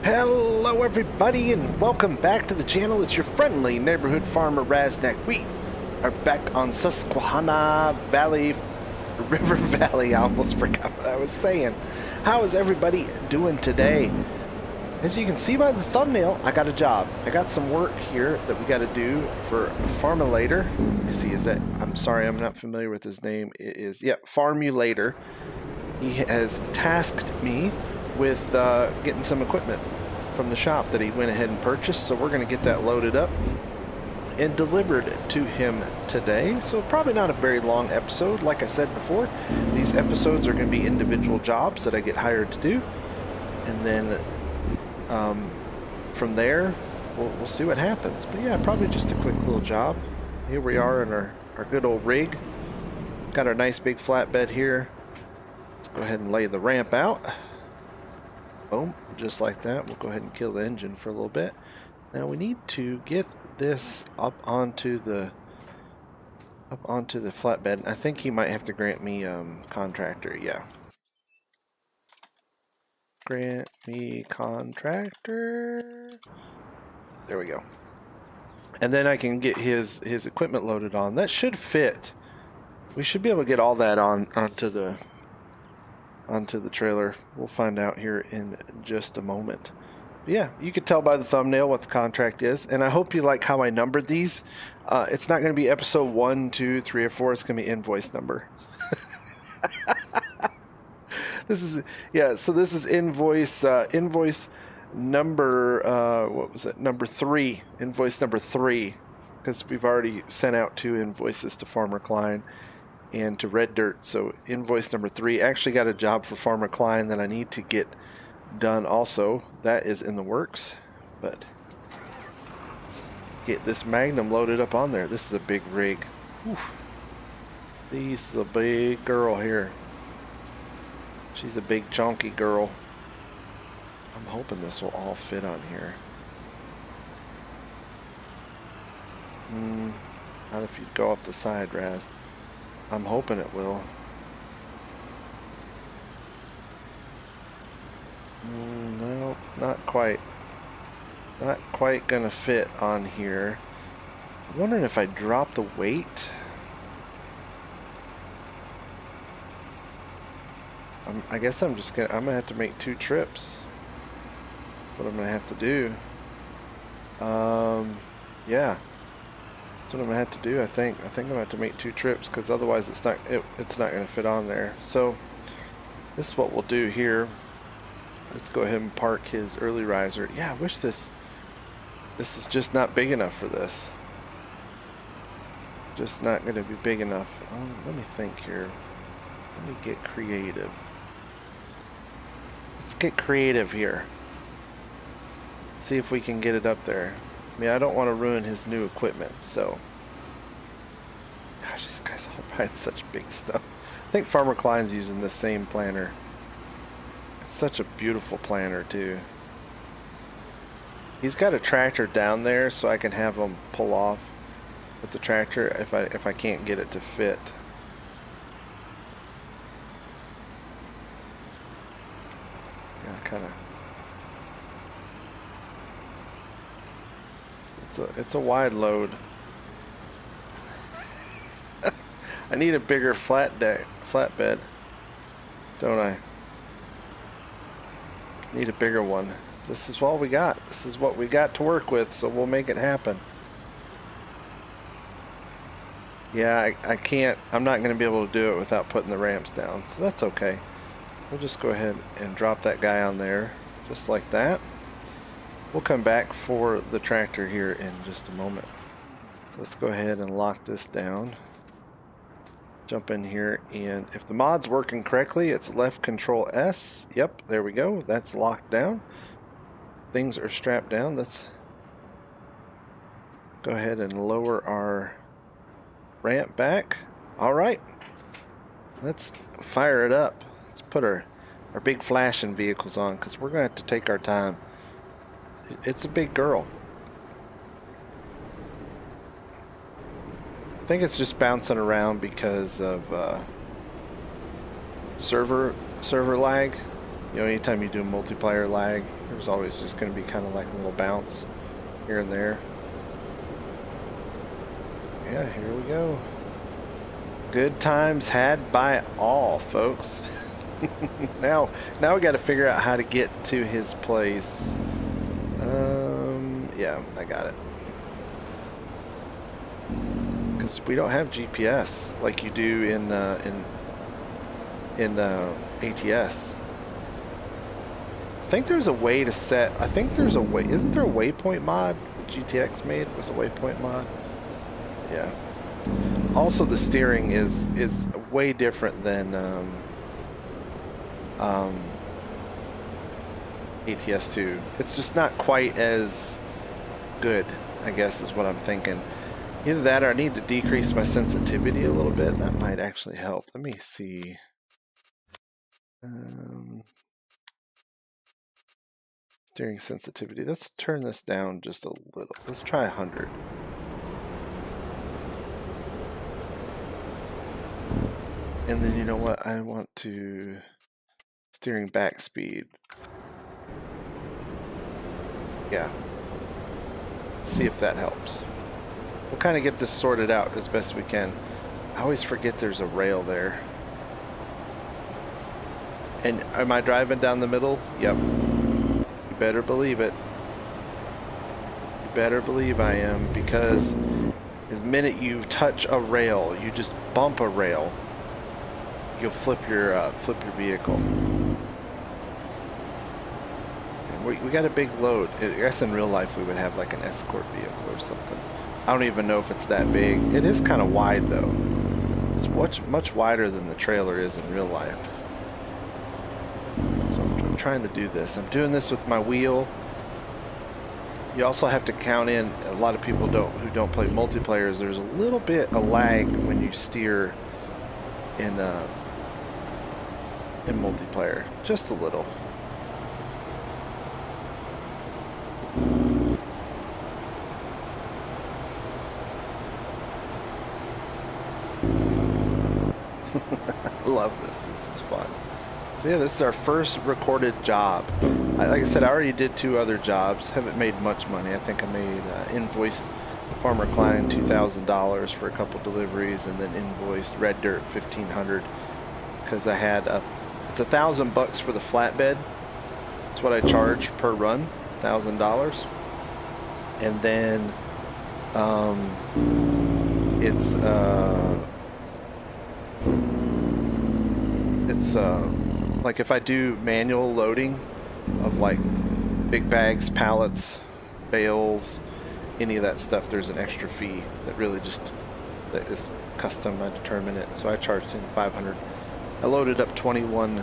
Hello everybody and welcome back to the channel. It's your friendly neighborhood farmer Raznac. We are back on Susquehanna Valley, River Valley. I almost forgot what I was saying. How is everybody doing today? As you can see by the thumbnail, I got a job. I got some work here that we got to do for Farmulator. Let me see, is that, I'm sorry, I'm not familiar with his name. It is, yeah, Farmulator. He has tasked me with getting some equipment from the shop that he went ahead and purchased, so we're going to get that loaded up and delivered to him today. So probably not a very long episode. Like I said before, these episodes are going to be individual jobs that I get hired to do, and then from there we'll see what happens. But yeah, probably just a quick little job. Here we are in our good old rig. Got our nice big flatbed here. Let's go ahead and lay the ramp out. Boom, just like that. We'll go ahead and kill the engine for a little bit. Now we need to get this up onto the flatbed. I think he might have to grant me contractor. Yeah, grant me contractor. There we go. And then I can get his equipment loaded on. That should fit. We should be able to get all that onto the trailer. We'll find out here in just a moment. But yeah, you could tell by the thumbnail what the contract is, and I hope you like how I numbered these. It's not going to be episode 1, 2, 3, or 4. It's going to be invoice number. This is, yeah, so this is invoice number what was it, number 3, invoice number 3, because we've already sent out 2 invoices to Farmer Klein and to Red Dirt. So invoice number 3. Actually got a job for Farmer Klein that I need to get done also. That is in the works. But let's get this Magnum loaded up on there. This is a big rig. Oof. This is a big girl here. She's a big chunky girl. I'm hoping this will all fit on here. Not if you go off the side, Raz. I'm hoping it will. No, not quite. Not quite gonna fit on here. I'm wondering if I drop the weight. I guess I'm gonna have to make 2 trips. What I'm gonna have to do. Yeah. That's what I'm gonna have to do. I think I'm gonna have to make 2 trips, because otherwise it's not gonna fit on there. So this is what we'll do here. Let's go ahead and park his early riser. Yeah, I wish this is just not big enough for this. Just not gonna be big enough. Let me think here. Let me get creative. Let's get creative here. See if we can get it up there. I mean, I don't want to ruin his new equipment, so. Gosh, these guys all buying such big stuff. I think Farmer Klein's using the same planter. It's such a beautiful planter, too. He's got a tractor down there, so I can have him pull off with the tractor if I can't get it to fit. Yeah, kind of. It's a wide load. I need a bigger flatbed, don't I? Need a bigger one. This is all we got. This is what we got to work with, so we'll make it happen. Yeah, I can't. I'm not going to be able to do it without putting the ramps down, so that's okay. We'll just go ahead and drop that guy on there, just like that. We'll come back for the tractor here in just a moment. Let's go ahead and lock this down. Jump in here, and if the mod's working correctly, it's left control S. Yep, there we go. That's locked down. Things are strapped down. Let's go ahead and lower our ramp back. All right. Let's fire it up. Let's put our big flashing vehicles on, because we're going to have to take our time. It's a big girl. I think it's just bouncing around because of server lag. You know, anytime you do multiplayer lag, there's always just going to be kind of like a little bounce here and there. Yeah, here we go. Good times had by all, folks. Now we got to figure out how to get to his place. Yeah, I got it. Because we don't have GPS like you do in ATS. I think there's a way to set. I think there's a way. Isn't there a waypoint mod? GTX made was a waypoint mod. Yeah. Also, the steering is way different than ATS2. It's just not quite as good, I guess, is what I'm thinking. Either that or I need to decrease my sensitivity a little bit. That might actually help. Let me see. Steering sensitivity. Let's turn this down just a little. Let's try 100. And then you know what? I want to steering back speed. Yeah. See if that helps. We'll kind of get this sorted out as best we can. I always forget there's a rail there. And am I driving down the middle? Yep. You better believe it. You better believe I am, because the minute you touch a rail, you just bump a rail, you'll flip your vehicle. We got a big load. I guess in real life we would have like an escort vehicle or something. I don't even know if it's that big. It is kind of wide though. It's much wider than the trailer is in real life. So I'm trying to do this. I'm doing this with my wheel. You also have to count in, a lot of people who don't play multiplayers, there's a little bit of lag when you steer in multiplayer. Just a little. I love this. This is fun. So yeah, this is our first recorded job. Like I said, I already did 2 other jobs. Haven't made much money. I think I made invoiced Farmer Klein $2,000 for a couple deliveries, and then invoiced Red Dirt $1,500 because I had it's $1,000 for the flatbed. That's what I charge per run, $1,000, and then it's like if I do manual loading of like big bags, pallets, bales, any of that stuff, there's an extra fee that really just that is custom. I determine it, so I charged him $500. I loaded up 21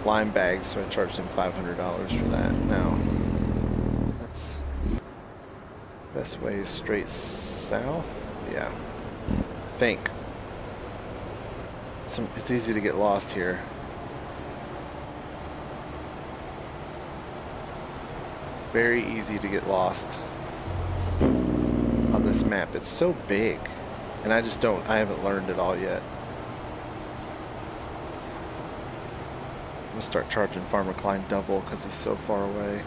lime bags, so I charged him $500 for that. Now that's best way is straight south. Yeah, I think. It's easy to get lost here. Very easy to get lost on this map. It's so big, and I haven't learned it all yet. I'm gonna start charging Farmer Klein double because he's so far away.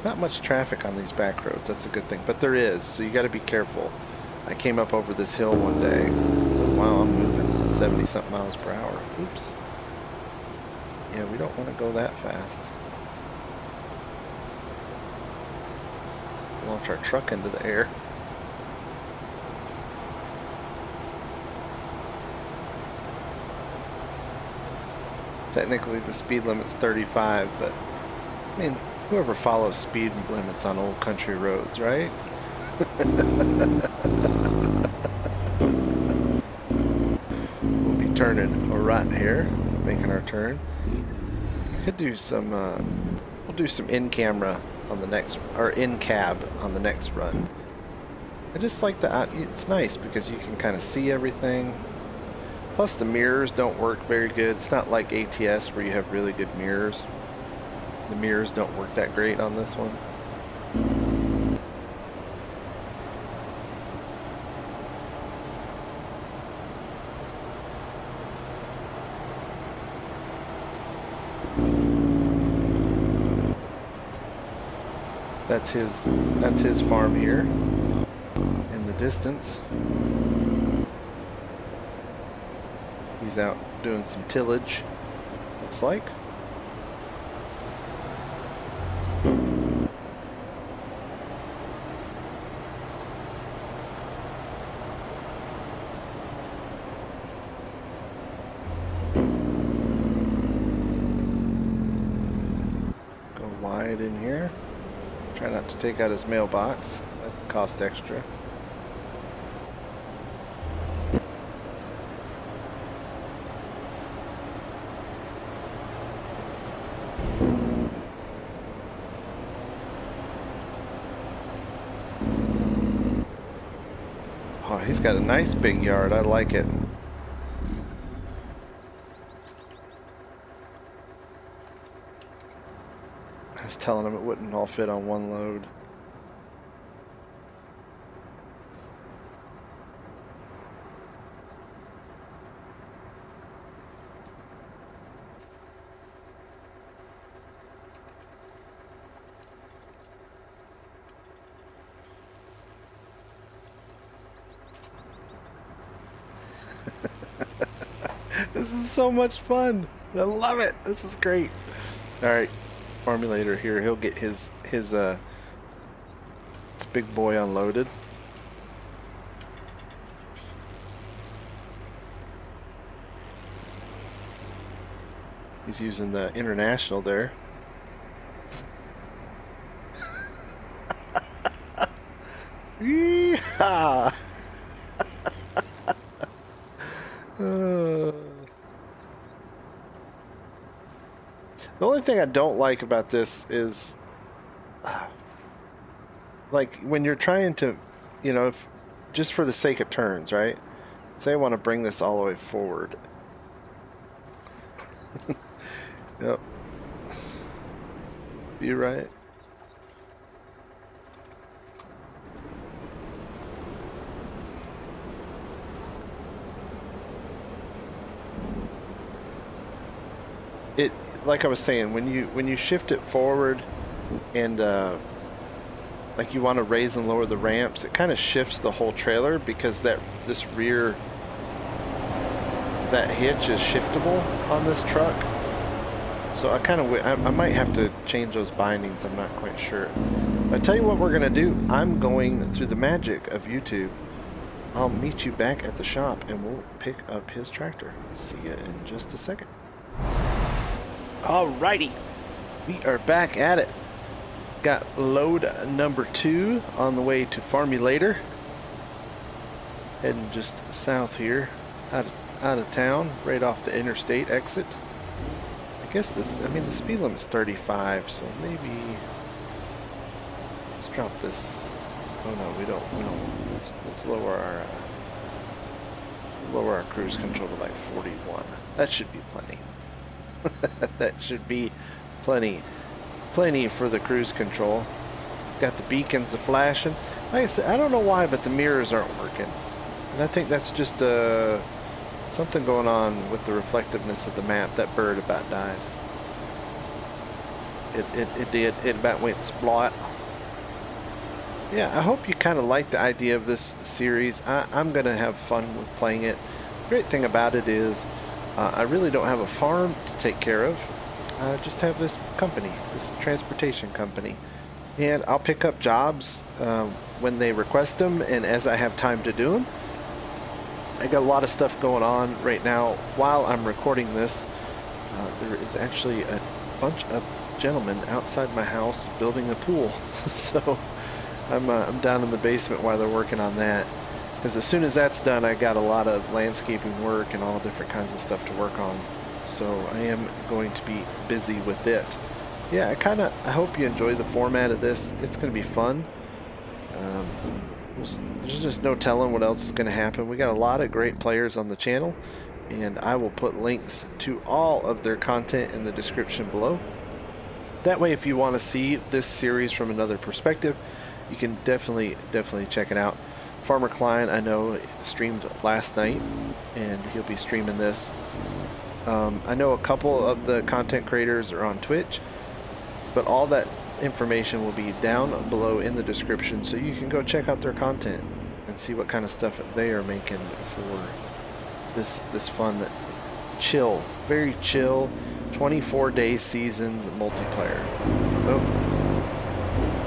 Not much traffic on these back roads, that's a good thing, but there is, so you got to be careful. I came up over this hill one day. Wow, I'm moving 70-something miles per hour. Oops. Yeah, we don't want to go that fast. Launch our truck into the air. Technically the speed limit's 35, but I mean, whoever follows speed limits on old country roads, right? We'll be turning right here, making our turn. Could do some, we'll do some in-camera on the next, or in-cab on the next run. I just like the, it's nice because you can kind of see everything. Plus the mirrors don't work very good. It's not like ATS where you have really good mirrors. The mirrors don't work that great on this one. That's his farm here in the distance. He's out doing some tillage, looks like. Go wide in here. Try not to take out his mailbox. That cost extra. Oh, he's got a nice big yard. I like it. I was telling him it wouldn't all fit on one load. This is so much fun. I love it. This is great. All right, formulator here. He'll get his big boy unloaded. He's using the International there. Yeehaw! The only thing I don't like about this is, like, when you're trying to, you know, if, just for the sake of turns, right? Say I want to bring this all the way forward. Yep. Be right. It, like I was saying, when you shift it forward and like you want to raise and lower the ramps, it kind of shifts the whole trailer because that hitch is shiftable on this truck. So I might have to change those bindings. I'm not quite sure. But I tell you what we're gonna do. I'm going through the magic of YouTube. I'll meet you back at the shop and we'll pick up his tractor. See you in just a second. Alrighty, we are back at it. Got load number 2 on the way to Formulator. Heading just south here, out of town, right off the interstate exit. I guess the speed limit's 35, so maybe let's drop this. Oh no, we don't. Let's lower our cruise control to like 41. That should be plenty. That should be plenty for the cruise control. Got the beacons flashing. Like I said, I don't know why, but the mirrors aren't working, and I think that's just something going on with the reflectiveness of the map. That bird about died. It did. It about went splat. Yeah, I hope you kind of like the idea of this series. I'm gonna have fun with playing it. Great thing about it is I really don't have a farm to take care of. I just have this company, this transportation company. And I'll pick up jobs when they request them and as I have time to do them. I got a lot of stuff going on right now. While I'm recording this, there is actually a bunch of gentlemen outside my house building a pool. So I'm down in the basement while they're working on that. Because as soon as that's done, I got a lot of landscaping work and all different kinds of stuff to work on. So I am going to be busy with it. Yeah, I hope you enjoy the format of this. It's going to be fun. There's just no telling what else is going to happen. We got a lot of great players on the channel, and I will put links to all of their content in the description below. That way, if you want to see this series from another perspective, you can definitely check it out. Farmer Klein, I know, streamed last night, and he'll be streaming this I know a couple of the content creators are on Twitch, but all that information will be down below in the description, so you can go check out their content and see what kind of stuff they are making for this fun, chill, very chill 24-day seasons multiplayer. Oh,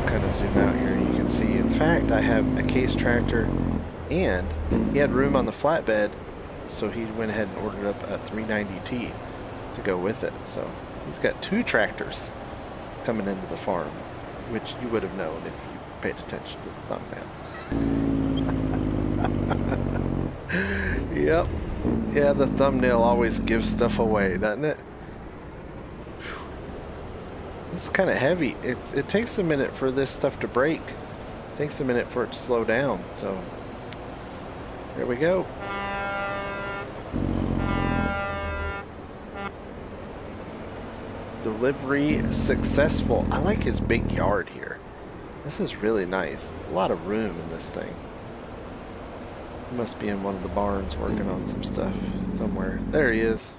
kind of zoom out here. You can see, in fact, I have a case tractor, and he had room on the flatbed, so he went ahead and ordered up a 390T to go with it. So he's got 2 tractors coming into the farm, which you would have known if you paid attention to the thumbnail. Yep. Yeah, the thumbnail always gives stuff away, doesn't it? This is kind of heavy. It takes a minute for this stuff to break. It takes a minute for it to slow down. So here we go. Delivery successful. I like his big yard here. This is really nice. A lot of room in this thing. He must be in one of the barns working on some stuff somewhere. There he is.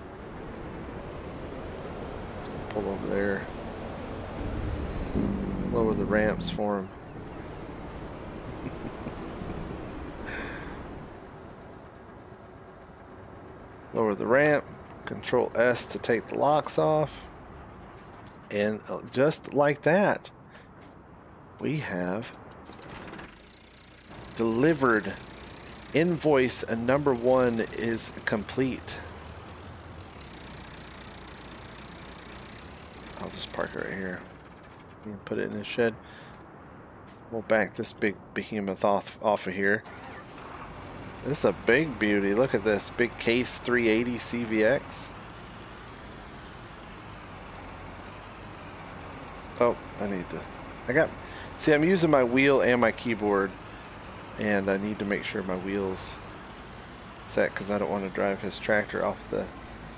Pull over there. Lower the ramps for him. Lower the ramp. Control S to take the locks off. And just like that, we have delivered. Invoice number 1 is complete. I'll just park it right here and put it in the shed. We'll back this big behemoth off of here. This is a big beauty. Look at this big Case 380 CVX. Oh, see, I'm using my wheel and my keyboard, and I need to make sure my wheel's set because I don't want to drive his tractor off the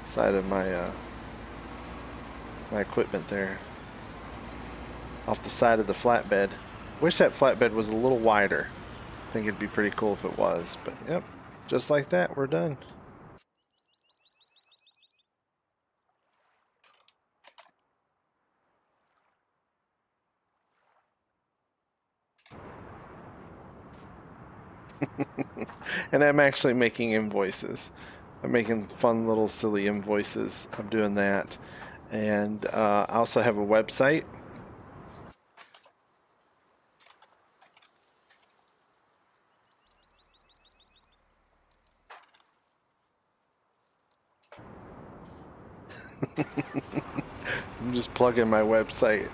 side of my my equipment there, off the side of the flatbed. Wish that flatbed was a little wider. I think it'd be pretty cool if it was, but yep, just like that, we're done. And I'm actually making invoices. I'm making fun little silly invoices. I'm doing that. And I also have a website. I'm just plugging my website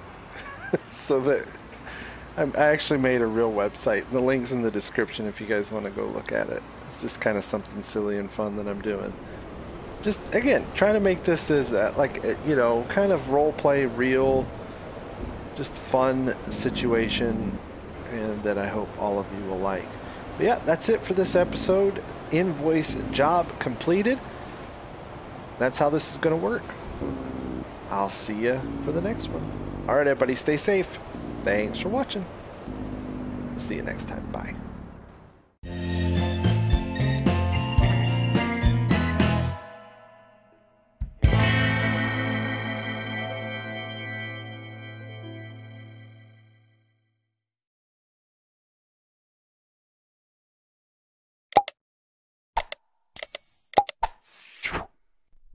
so that I actually made a real website. The link's in the description if you guys want to go look at it. It's just kind of something silly and fun that I'm doing. Just, again, trying to make this as, like, you know, kind of role play, real, just fun situation, and that I hope all of you will like. But yeah, that's it for this episode. Invoice job completed. That's how this is going to work. I'll see you for the next one. All right, everybody, stay safe. Thanks for watching. See you next time. Bye.